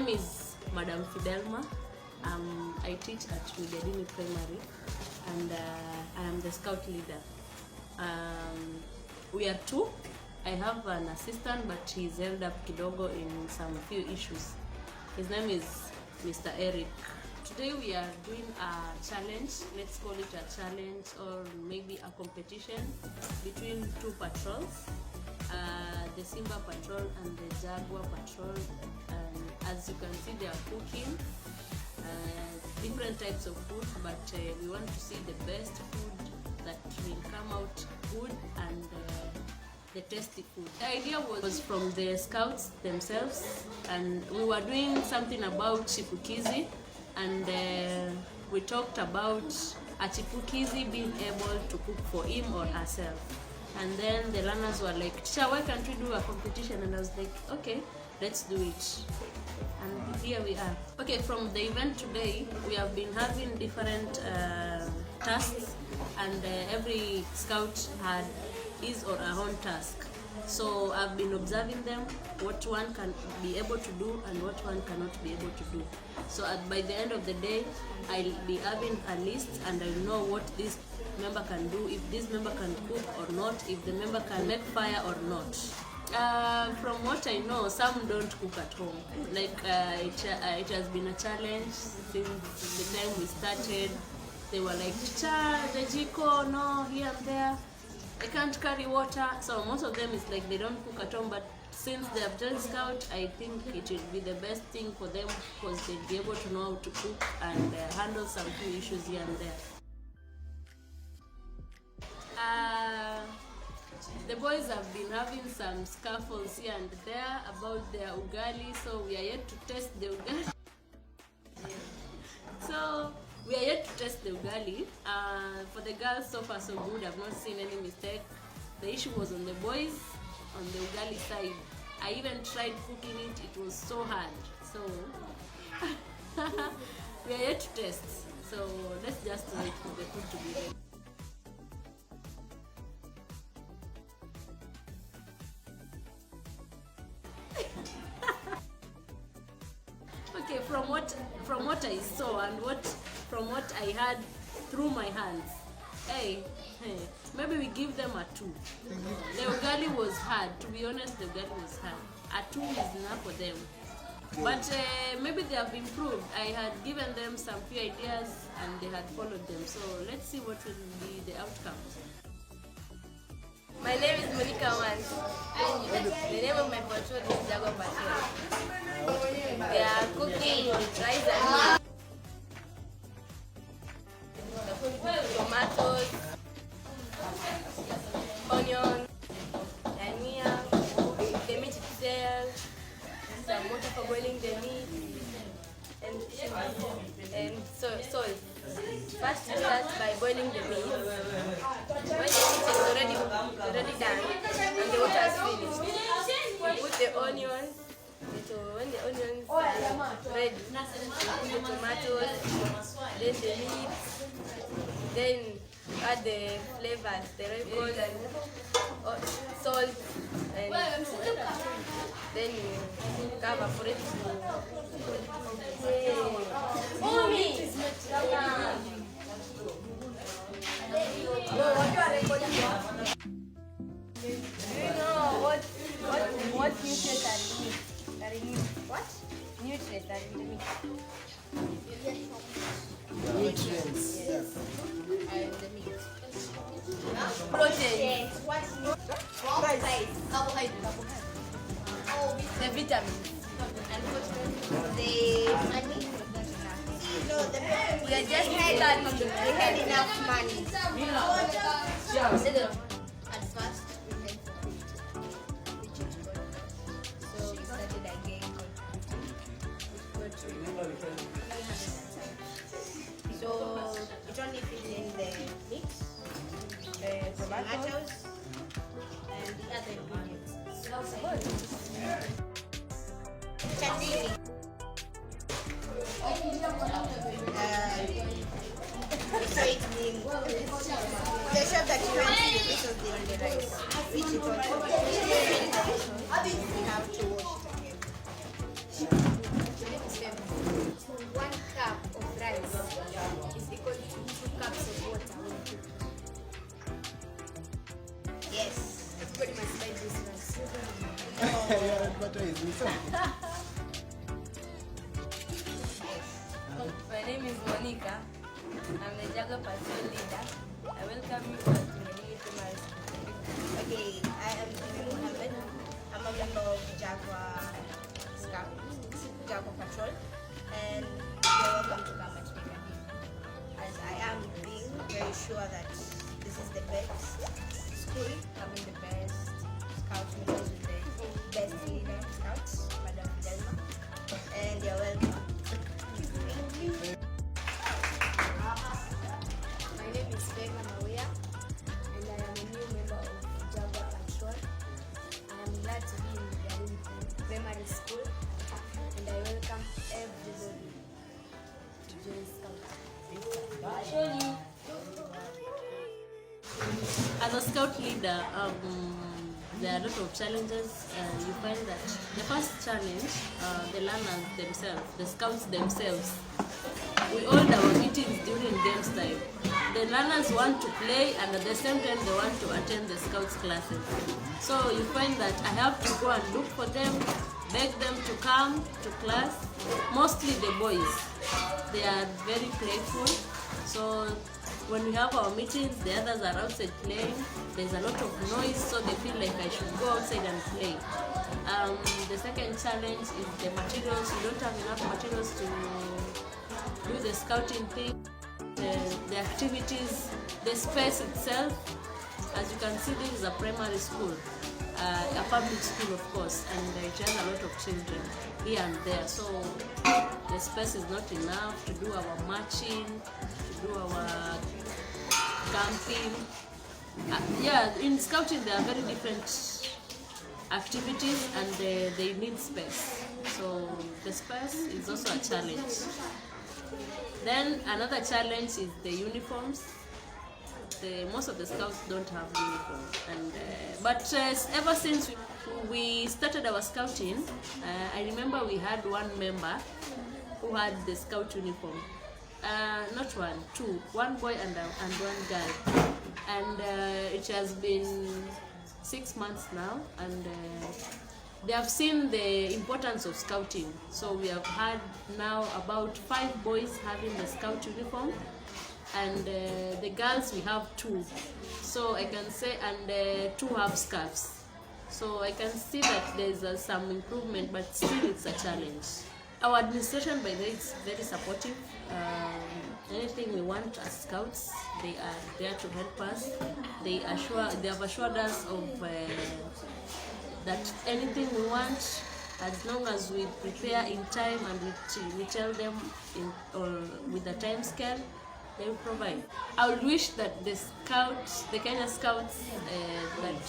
is Madam Fidelma. I teach at Mikadini Primary, and I am the scout leader. We are two. I have an assistant, but he's held up kidogo in some few issues. His name is Mr. Eric. Today we are doing a challenge. Let's call it a challenge, or maybe a competition between two patrols, the Simba patrol and the Jaguar patrol. As you can see, they are cooking different types of food, but we want to see the best food that will come out good and the tasty food. The idea was from the scouts themselves, and we were doing something about chipukizi, and we talked about a chipukizi being able to cook for him or herself. And then the learners were like, "Teacher, why can't we do a competition?" And I was like, okay, let's do it. And here we are. Okay, from the event today, we have been having different tasks, and every scout had his or her own task. So I've been observing them, what one can be able to do and what one cannot be able to do. So by the end of the day, I'll be having a list, and I'll know what this member can do, if this member can cook or not, if the member can make fire or not. From what I know, some don't cook at home. Like it has been a challenge since the time we started. They were like, "Teacher, the jiko, no, here and there. I can't carry water." So most of them is like they don't cook at home, but since they have joined Scout, I think it will be the best thing for them, because they'll be able to know how to cook and handle some few issues here and there. The boys have been having some scuffles here and there about their ugali, so we are yet to test the ugali. So we are yet to test the ugali. For the girls, so far so good. I've not seen any mistake. The issue was on the boys, on the ugali side. I even tried cooking it. It was so hard. So we are yet to test. So let's just wait for the food to be ready. Okay, from what I saw and from what I heard through my hands, maybe we give them a 2. The ugali was hard. To be honest, the ugali was hard. A 2 is enough for them. But maybe they have improved. I had given them some few ideas and they had followed them. So let's see what will be the outcome. My name is Monica Wans. The name of my patrol is Jaguar Patrol. They are cooking rice and meat. Tomatoes, onion, dania, the meat itself, some water for boiling the meat, and salt. First you start by boiling the meat. When the meat is already done and the water is finished, you put the onions. When the onions are ready, you put the tomatoes, then the meat, then add the flavors, the red and salt, and then you cover for it Do you know what nutrients are in meat? What? Nutrients are in the meat. Nutrients. Yes. Are in the meat. Protein. Carbohydrates. The vitamins. And The money? No, we are just studying. We had enough money. At first, we had 450, which is good. So we started again. So it only fits in the mix, the tomatoes, and the other ingredients. Chutney. The shop that you went to, this was the only rice, which you got. We have to wash it again. Everybody must buy this one. You're advertising something. My name is Monica. I'm the Jaga Patrol leader. I welcome you to Mikadini Primary Changamwe. Okay, I am Bibi Mohammed. I'm a member of Jaguar Scout, Jaguar Patrol, and you're welcome to come at Mikadini. As I am being very sure that this is the best school, having the best scout leaders with the best leader scouts, Madam Fidelma, and you're welcome. My name is Vega Mawia, and I am a new member of Jaguar Patrol. I am glad to be in Mikadini Primary School, and I welcome everybody to join Scout. As a scout leader, there are a lot of challenges. You find that the first challenge, the learners themselves, the scouts themselves, we hold our meetings during games time. The learners want to play, and at the same time they want to attend the scouts classes. So you find that I have to go and look for them, beg them to come to class. Mostly the boys, they are very playful. So when we have our meetings, the others are outside playing. There's a lot of noise, so they feel like I should go outside and play. The second challenge is the materials. You don't have enough materials to do the scouting thing, the activities, the space itself. As you can see, this is a primary school, a public school of course, and it has a lot of children here and there. So the space is not enough to do our marching, to do our camping. Yeah, in scouting there are very different activities, and they need space. So the space is also a challenge. Then another challenge is the uniforms. Most of the scouts don't have uniforms, and but ever since we started our scouting, I remember we had one member who had the scout uniform. Not one, two, one boy and one girl, and it has been 6 months now, and they have seen the importance of scouting. So we have had now about 5 boys having the scout uniform, and the girls we have 2. So I can say, and 2 have scarves. So I can see that there's some improvement, but still it's a challenge. Our administration, by the way, is very supportive. Anything we want as scouts, they are there to help us. They have assured us of that anything we want, as long as we prepare in time and we tell them with the time scale, they will provide. I would wish that the Kenya Scouts, that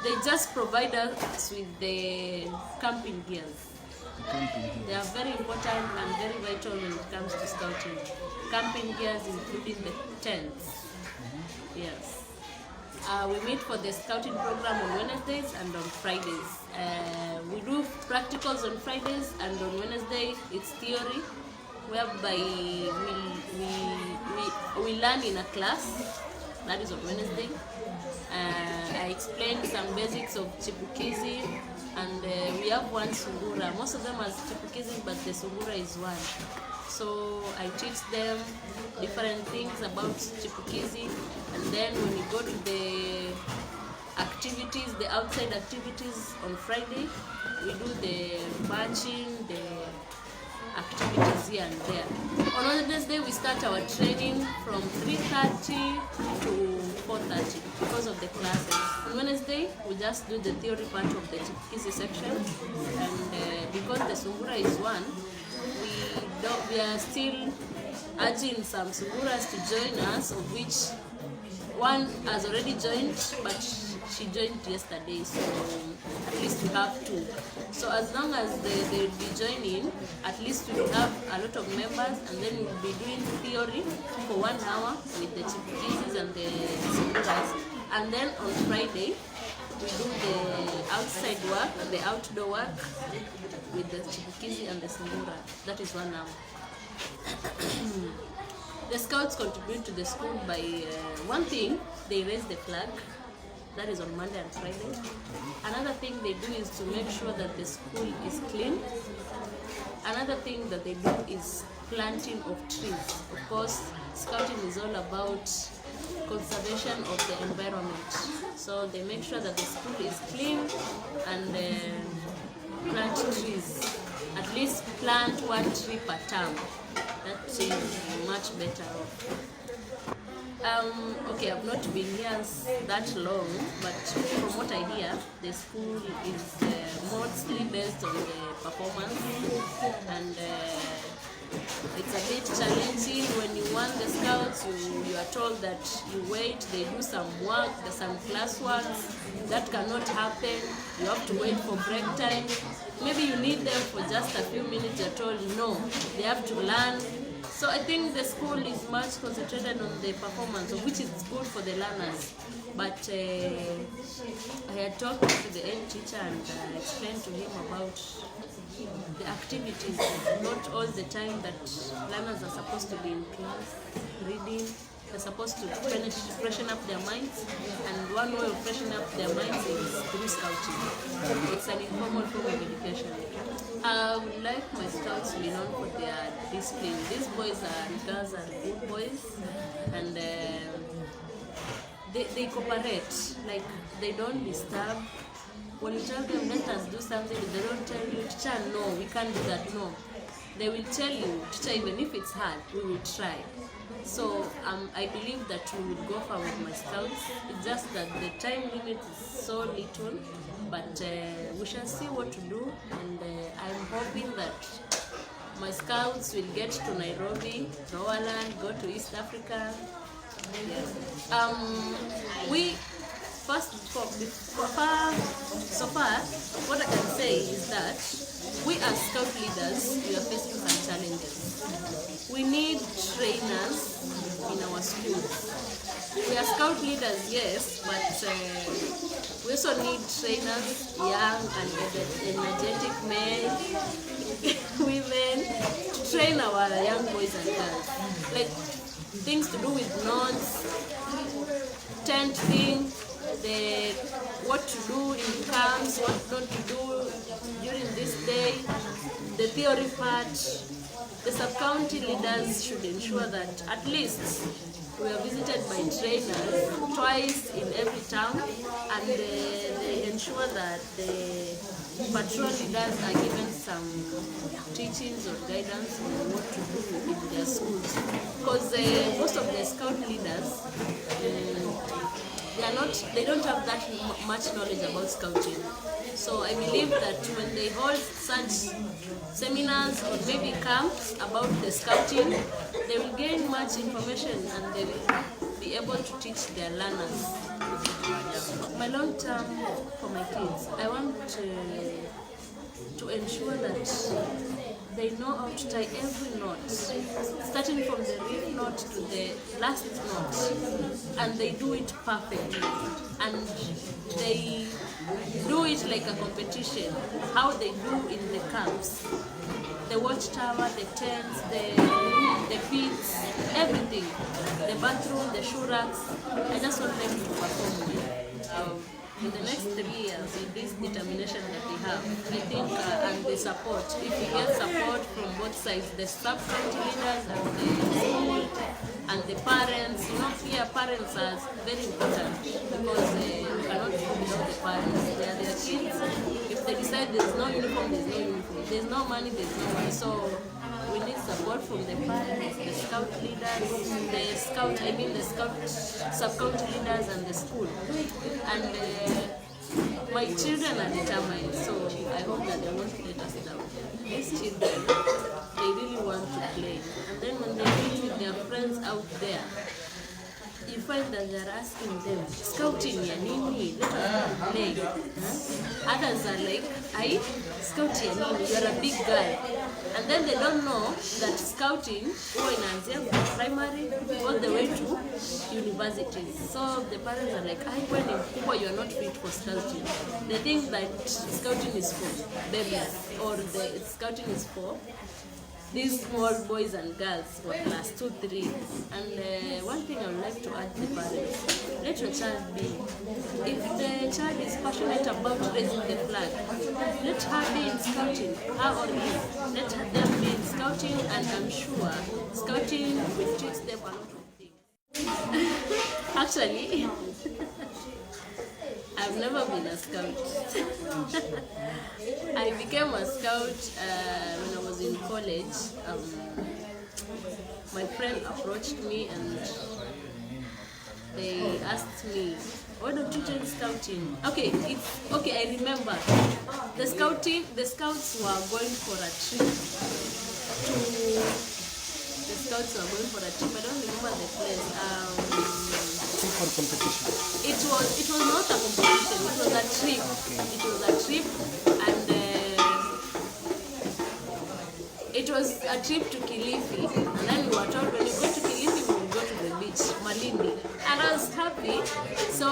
they just provide us with the camping gears. They are very important and very vital when it comes to scouting. Camping gears, including the tents. Yes. We meet for the scouting program on Wednesdays and on Fridays. We do practicals on Fridays, and on Wednesday it's theory, whereby we learn in a class. That is on Wednesday. I explained some basics of chipukizi, and we have one sungura. Most of them are chipukizi, but the sungura is one. So I teach them different things about chipukizi, and then when we go to the activities, the outside activities on Friday, we do the marching, the activities here and there. On Wednesday we start our training from 3:30 to 4:30 because of the classes. On Wednesday we just do the theory part of the chipukizi section, and because the sungura is one, we are still urging some sunguras to join us, of which one has already joined, but she joined yesterday, so at least we have 2. So as long as they will be joining, at least we will have a lot of members, and then we will be doing theory for 1 hour with the chipukizis and the sunguras, and then on Friday we do the outside work, the outdoor work with the chipukizi and the sungura. That is 1 hour. The scouts contribute to the school by one thing, they raise the flag. that is on Monday and Friday. Another thing they do is to make sure that the school is clean. Another thing that they do is planting of trees. Of course, scouting is all about conservation of the environment. So they make sure that the school is clean and plant trees. At least plant 1 tree per term. That is much better off. Okay, I've not been here that long, but from what I hear, the school is mostly based on the performance, and it's a bit challenging. When you want the scouts, you are told that you wait, they do some work, there's some class work. That cannot happen. You have to wait for break time. Maybe you need them for just a few minutes, you're told no, they have to learn. So I think the school is much concentrated on the performance, which is good for the learners. But I had talked to the head teacher and explained to him about the activities. Not all the time that learners are supposed to be in class reading. They're supposed to freshen up their minds, and one way of freshening up their minds is through scouting. It's an informal form of education. I would like my scouts to be known for their discipline. These boys and girls are good boys, and they cooperate. Like, they don't disturb. When you tell them, let us do something, they don't tell you, teacher, no, we can't do that, no. They will tell you, teacher, even if it's hard, we will try. So I believe that we will go far with my scouts. It's just that the time limit is so little, but we shall see what to do, and I'm hoping that my scouts will get to Nairobi, Rowaland, go to East Africa. Yes. So far, what I can say is that we as scout leaders, we are facing some challenges. We need trainers in our schools. We are scout leaders, yes, but we also need trainers, young and energetic men, women, to train our young boys and girls. Like things to do with notes, tent thing, what to do in camps, what not to do during this day, the theory part. The sub-county leaders should ensure that at least we are visited by trainers twice in every town, and they ensure that the patrol leaders are given some teachings or guidance on what to do in their schools. Because most of the scout leaders, they don't have that much knowledge about scouting. So I believe that when they hold such seminars or maybe camps about the scouting, they will gain much information and they will be able to teach their learners. My long term for my kids, I want to ensure that they know how to tie every knot, starting from the real knot to the last knot, and they do it perfectly. And they do it like a competition, how they do in the camps. The watchtower, the tents, the pits, everything, the bathroom, the shoe racks. I just want them to perform well. In the next 3 years, with this determination that we have, I think, and the support, if we get support from both sides, the sub-county leaders and the school and the parents, here parents are very important because we cannot do without the parents. They are their kids. If they decide there's no uniform, there's no uniform. There's no money, there's no money. So we need support from the parents, the scout leaders, the sub-county leaders and the school. And my children are determined, so I hope that they won't let us down. These children, they really want to play. And then when they meet with their friends out there, you find that they're asking them, scouting ya nini? Let us play. Others are like, scouting ya nini? You're a big guy. And then they don't know that scouting huwa inaanzia primary all the way to universities. So the parents are like, when ni mkubwa, you're not fit for scouting. They think that scouting is for babies or the scouting is for these small boys and girls were class 2, 3. And one thing I would like to add to the parents, let your child be. If the child is passionate about raising the flag, let her be in scouting, her or him. Let them be in scouting, and I'm sure scouting will teach them a lot of things. Actually, I've never been a scout. I became a scout when I was in college. My friend approached me and they asked me, why don't you join scouting? Okay, I remember. The scouts were going for a trip I don't remember the place. For competition. It was not a competition, it was a trip. Okay. It was a trip, and it was a trip to Kilifi. And then we were told, when you go to Kilifi, we will go to the beach, Malindi. And I was happy. So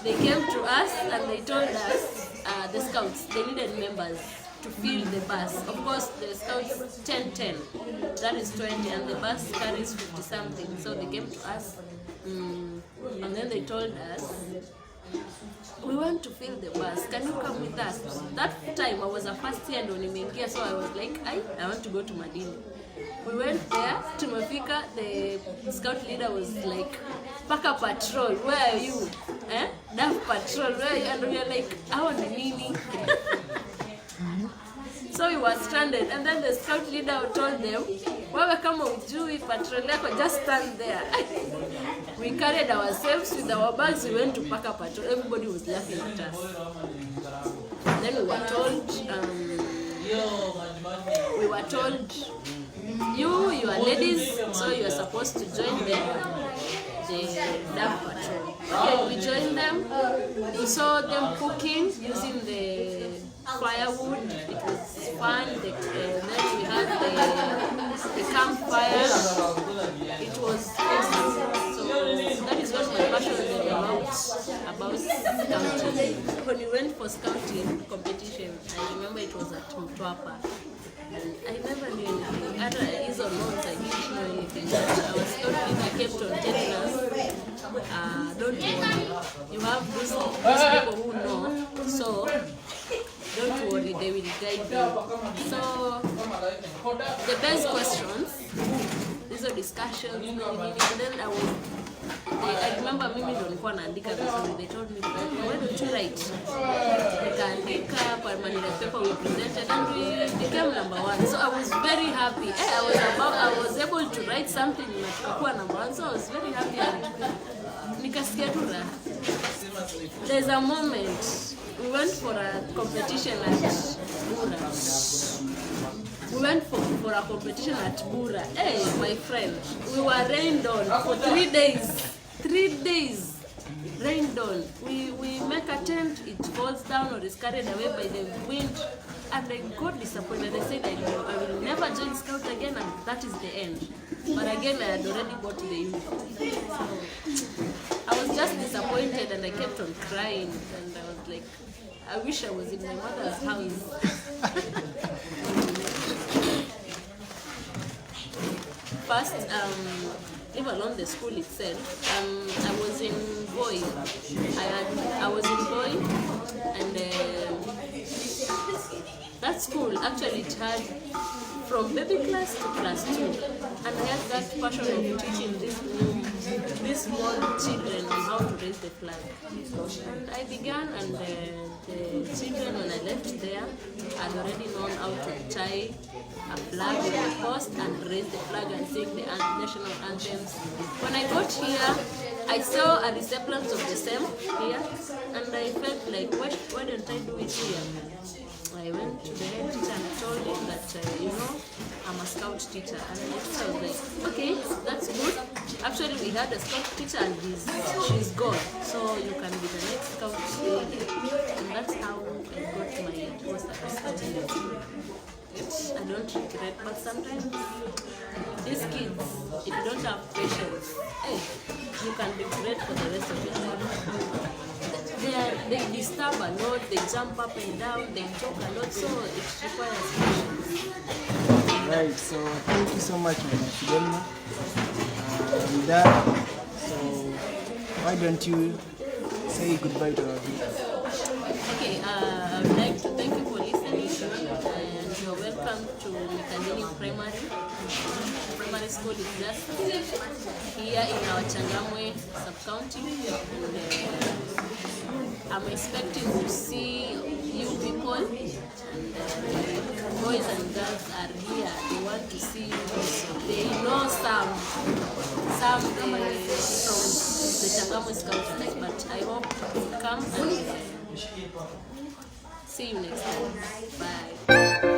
they came to us and they told us, the scouts, they needed members to fill the bus. Of course, the scouts 10, that is 20, and the bus carries 50 something. So they came to us, and then they told us, we want to fill the bus, can you come with us? That time I was a first year and nimeingia, so I was like, I want to go to Madini. We went there, tumefika, the scout leader was like, Paka patrol, where are you? Daf patrol, where are you? And we were like, how ni nini? So we were stranded, and then the scout leader told them, wewe kama ujui patrol yako, just stand there. We carried ourselves with our bags, we went to Paka patrol. Everybody was laughing at us. Then we were told, you are ladies, so you are supposed to join the DAF patrol. Okay, we joined them. We saw them cooking using the firewood. It was fun. Then we had the campfire. It was awesome. So that is what my passion is about scouting. When we went for scouting competition, I remember it was at Mtwapa. And I never knew anything. Other is or not, I didn't know anything. I was scout leader kept on telling us, don't worry, you have those people who know, so don't worry, they will guide you. So the best questions, these are discussions, and then I remember mimi ndo nilikuwa naandika vizuri. They told me, why don't you write? Nikaandika permanent paper we presented and we became number 1. So I was very happy. I was able to write something na tukakuwa number 1. So I was very happy and nikasikia tu raha. There's a moment we went for a competition at Bura. We went for a competition at Bura. Hey, my friend, we were rained on for 3 days. 3 days rained on. We make a tent, it falls down or is carried away by the wind. And I got disappointed. I said I will never join Scout again, and that is the end. But again, I had already bought the uniform. So I was just disappointed and I kept on crying. And I was like, I wish I was in my mother's house. First, even along the school itself, I was in boy. I was in boy, and that school actually it had from baby class to class 2, and I had that passion of teaching these small children on how to raise the flag. And I began, and the children, when I left there, had already known how to tie a flag on the post and raise the flag and sing the national anthems. When I got here, I saw a resemblance of the same here, and I felt like, why don't I do it here? I went to the head teacher and told him that, I'm a scout teacher. And the teacher was like, okay, that's good. Actually, we had a scout teacher and she's gone. So you can be the next scout lady. And that's how I got my post as a scout leader. I don't regret, but sometimes these kids, if you don't have patience, you can regret for the rest of your life. They disturb a lot, they jump up and down, they talk a lot, so it requires patience. Right, so thank you so much, Madam Fidelma. I'm done. So why don't you say goodbye to our viewers? Okay, I would like to thank you for listening, and you're welcome to Mikadini Primary School. It's just here in our Changamwe sub-county, and I'm expecting to see you people, and boys and girls are here. They want to see you also. They know some from the Changamwe Scouts, but I hope you come and see you next time. Bye.